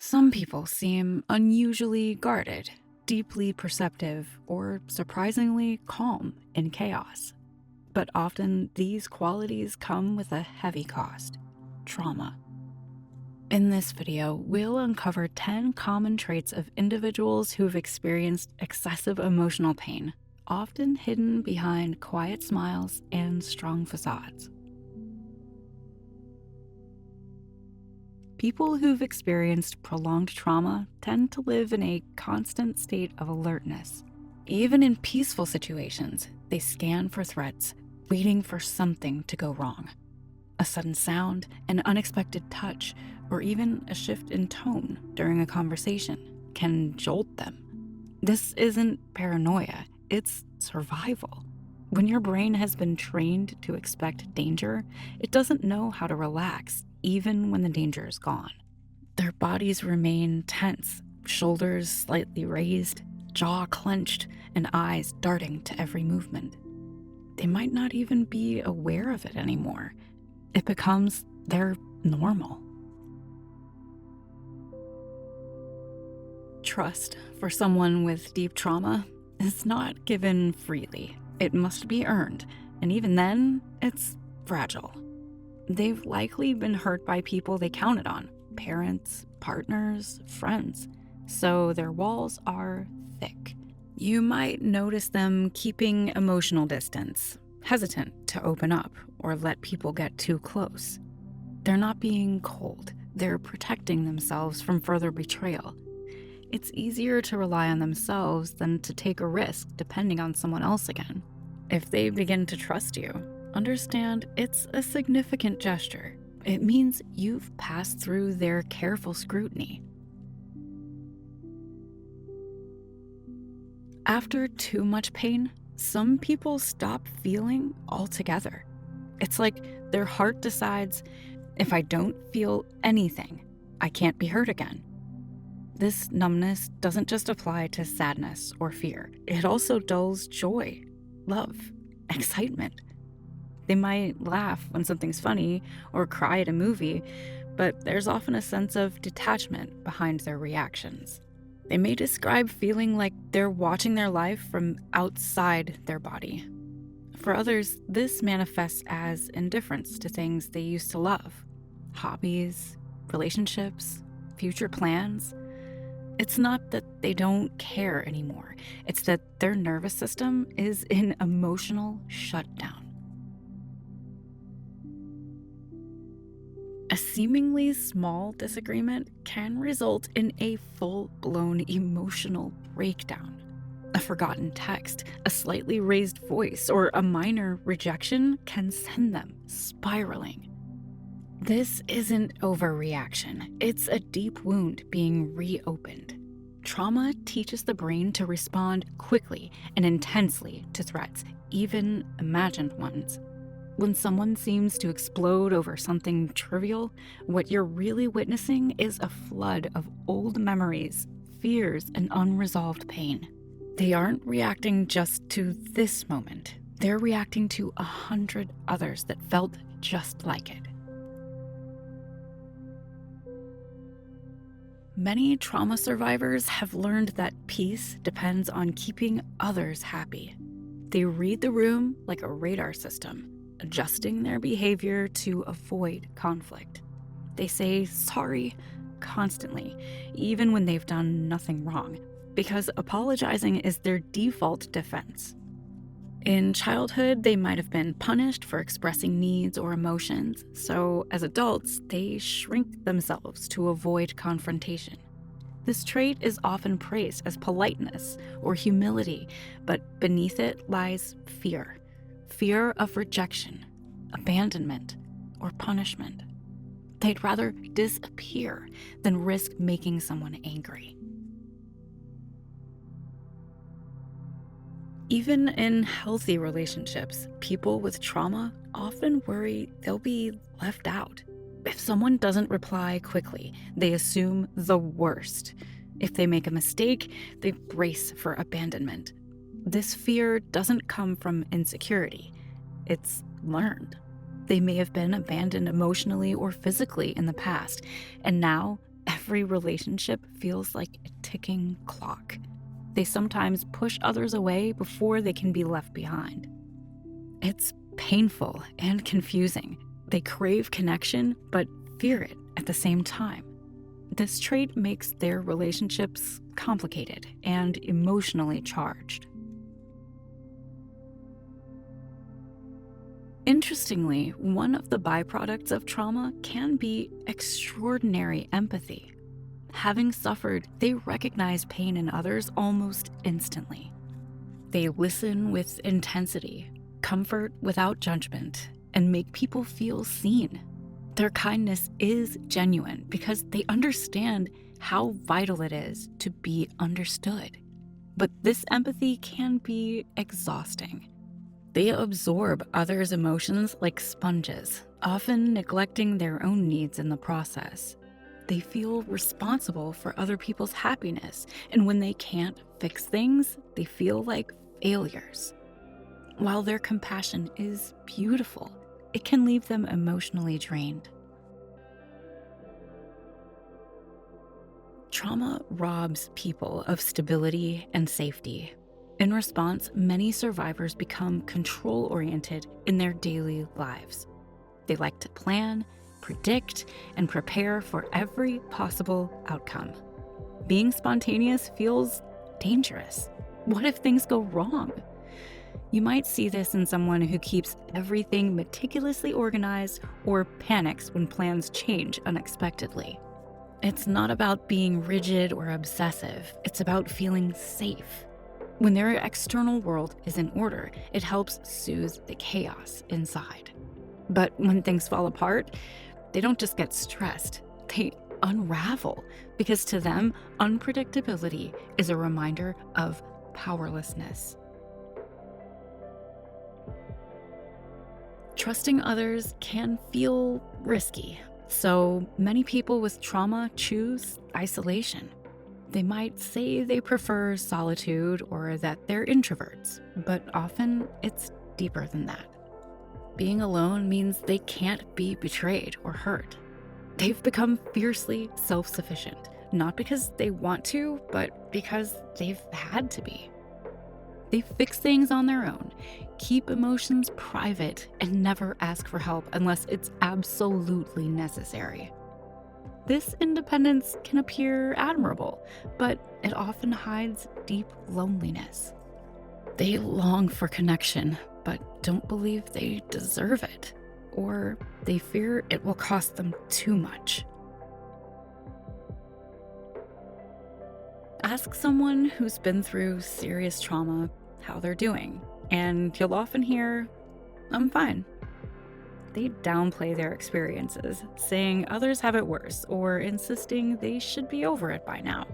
Some people seem unusually guarded, deeply perceptive, or surprisingly calm in chaos. But often these qualities come with a heavy cost: trauma. In this video, we'll uncover 10 common traits of individuals who've experienced excessive emotional pain, often hidden behind quiet smiles and strong facades. People who've experienced prolonged trauma tend to live in a constant state of alertness. Even in peaceful situations, they scan for threats, waiting for something to go wrong. A sudden sound, an unexpected touch, or even a shift in tone during a conversation can jolt them. This isn't paranoia, it's survival. When your brain has been trained to expect danger, it doesn't know how to relax, even when the danger is gone. Their bodies remain tense, shoulders slightly raised, jaw clenched, and eyes darting to every movement. They might not even be aware of it anymore. It becomes their normal. Trust for someone with deep trauma is not given freely. It must be earned, and even then, it's fragile. They've likely been hurt by people they counted on: parents, partners, friends, so their walls are thick. You might notice them keeping emotional distance, hesitant to open up or let people get too close. They're not being cold, they're protecting themselves from further betrayal. It's easier to rely on themselves than to take a risk depending on someone else again. If they begin to trust you, understand it's a significant gesture. It means you've passed through their careful scrutiny. After too much pain, some people stop feeling altogether. It's like their heart decides, if I don't feel anything, I can't be hurt again. This numbness doesn't just apply to sadness or fear. It also dulls joy, love, excitement. They might laugh when something's funny or cry at a movie, but there's often a sense of detachment behind their reactions. They may describe feeling like they're watching their life from outside their body. For others, this manifests as indifference to things they used to love: hobbies, relationships, future plans. It's not that they don't care anymore. It's that their nervous system is in emotional shutdown. A seemingly small disagreement can result in a full-blown emotional breakdown. A forgotten text, a slightly raised voice, or a minor rejection can send them spiraling. This isn't overreaction. It's a deep wound being reopened. Trauma teaches the brain to respond quickly and intensely to threats, even imagined ones. When someone seems to explode over something trivial, what you're really witnessing is a flood of old memories, fears, and unresolved pain. They aren't reacting just to this moment. They're reacting to 100 others that felt just like it. Many trauma survivors have learned that peace depends on keeping others happy. They read the room like a radar system, adjusting their behavior to avoid conflict. They say sorry constantly, even when they've done nothing wrong, because apologizing is their default defense. In childhood, they might have been punished for expressing needs or emotions, so as adults, they shrink themselves to avoid confrontation. This trait is often praised as politeness or humility, but beneath it lies fear. Fear of rejection, abandonment, or punishment. They'd rather disappear than risk making someone angry. Even in healthy relationships, people with trauma often worry they'll be left out. If someone doesn't reply quickly, they assume the worst. If they make a mistake, they brace for abandonment. This fear doesn't come from insecurity. It's learned. They may have been abandoned emotionally or physically in the past, and now every relationship feels like a ticking clock. They sometimes push others away before they can be left behind. It's painful and confusing. They crave connection, but fear it at the same time. This trait makes their relationships complicated and emotionally charged. Interestingly, one of the byproducts of trauma can be extraordinary empathy. Having suffered, they recognize pain in others almost instantly. They listen with intensity, comfort without judgment, and make people feel seen. Their kindness is genuine because they understand how vital it is to be understood. But this empathy can be exhausting. They absorb others' emotions like sponges, often neglecting their own needs in the process. They feel responsible for other people's happiness, and when they can't fix things, they feel like failures. While their compassion is beautiful, it can leave them emotionally drained. Trauma robs people of stability and safety. In response, many survivors become control-oriented in their daily lives. They like to plan, predict, and prepare for every possible outcome. Being spontaneous feels dangerous. What if things go wrong? You might see this in someone who keeps everything meticulously organized or panics when plans change unexpectedly. It's not about being rigid or obsessive. It's about feeling safe. When their external world is in order, it helps soothe the chaos inside. But when things fall apart, they don't just get stressed, they unravel, because to them, unpredictability is a reminder of powerlessness. Trusting others can feel risky, so many people with trauma choose isolation. They might say they prefer solitude or that they're introverts, but often it's deeper than that. Being alone means they can't be betrayed or hurt. They've become fiercely self-sufficient, not because they want to, but because they've had to be. They fix things on their own, keep emotions private, and never ask for help unless it's absolutely necessary. This independence can appear admirable, but it often hides deep loneliness. They long for connection, but don't believe they deserve it, or they fear it will cost them too much. Ask someone who's been through serious trauma how they're doing, and you'll often hear, "I'm fine." They downplay their experiences, saying others have it worse or insisting they should be over it by now.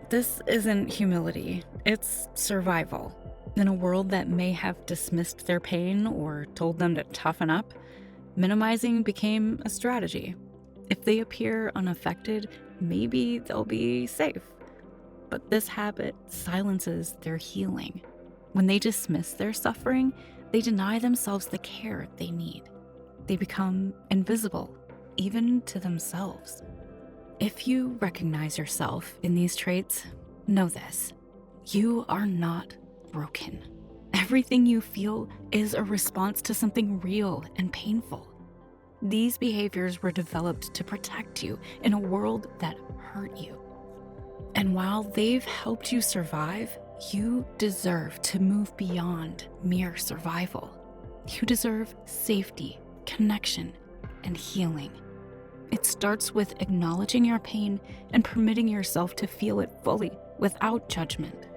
This isn't humility, it's survival. In a world that may have dismissed their pain or told them to toughen up, minimizing became a strategy. If they appear unaffected, maybe they'll be safe. But this habit silences their healing. When they dismiss their suffering, they deny themselves the care they need. They become invisible, even to themselves. If you recognize yourself in these traits, know this: you are not broken. Everything you feel is a response to something real and painful. These behaviors were developed to protect you in a world that hurt you. And while they've helped you survive, you deserve to move beyond mere survival. You deserve safety, connection, and healing. It starts with acknowledging your pain and permitting yourself to feel it fully without judgment.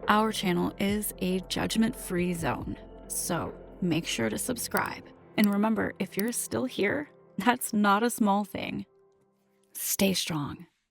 Our channel is a judgment-free zone, so make sure to subscribe. And remember, if you're still here, that's not a small thing. Stay strong.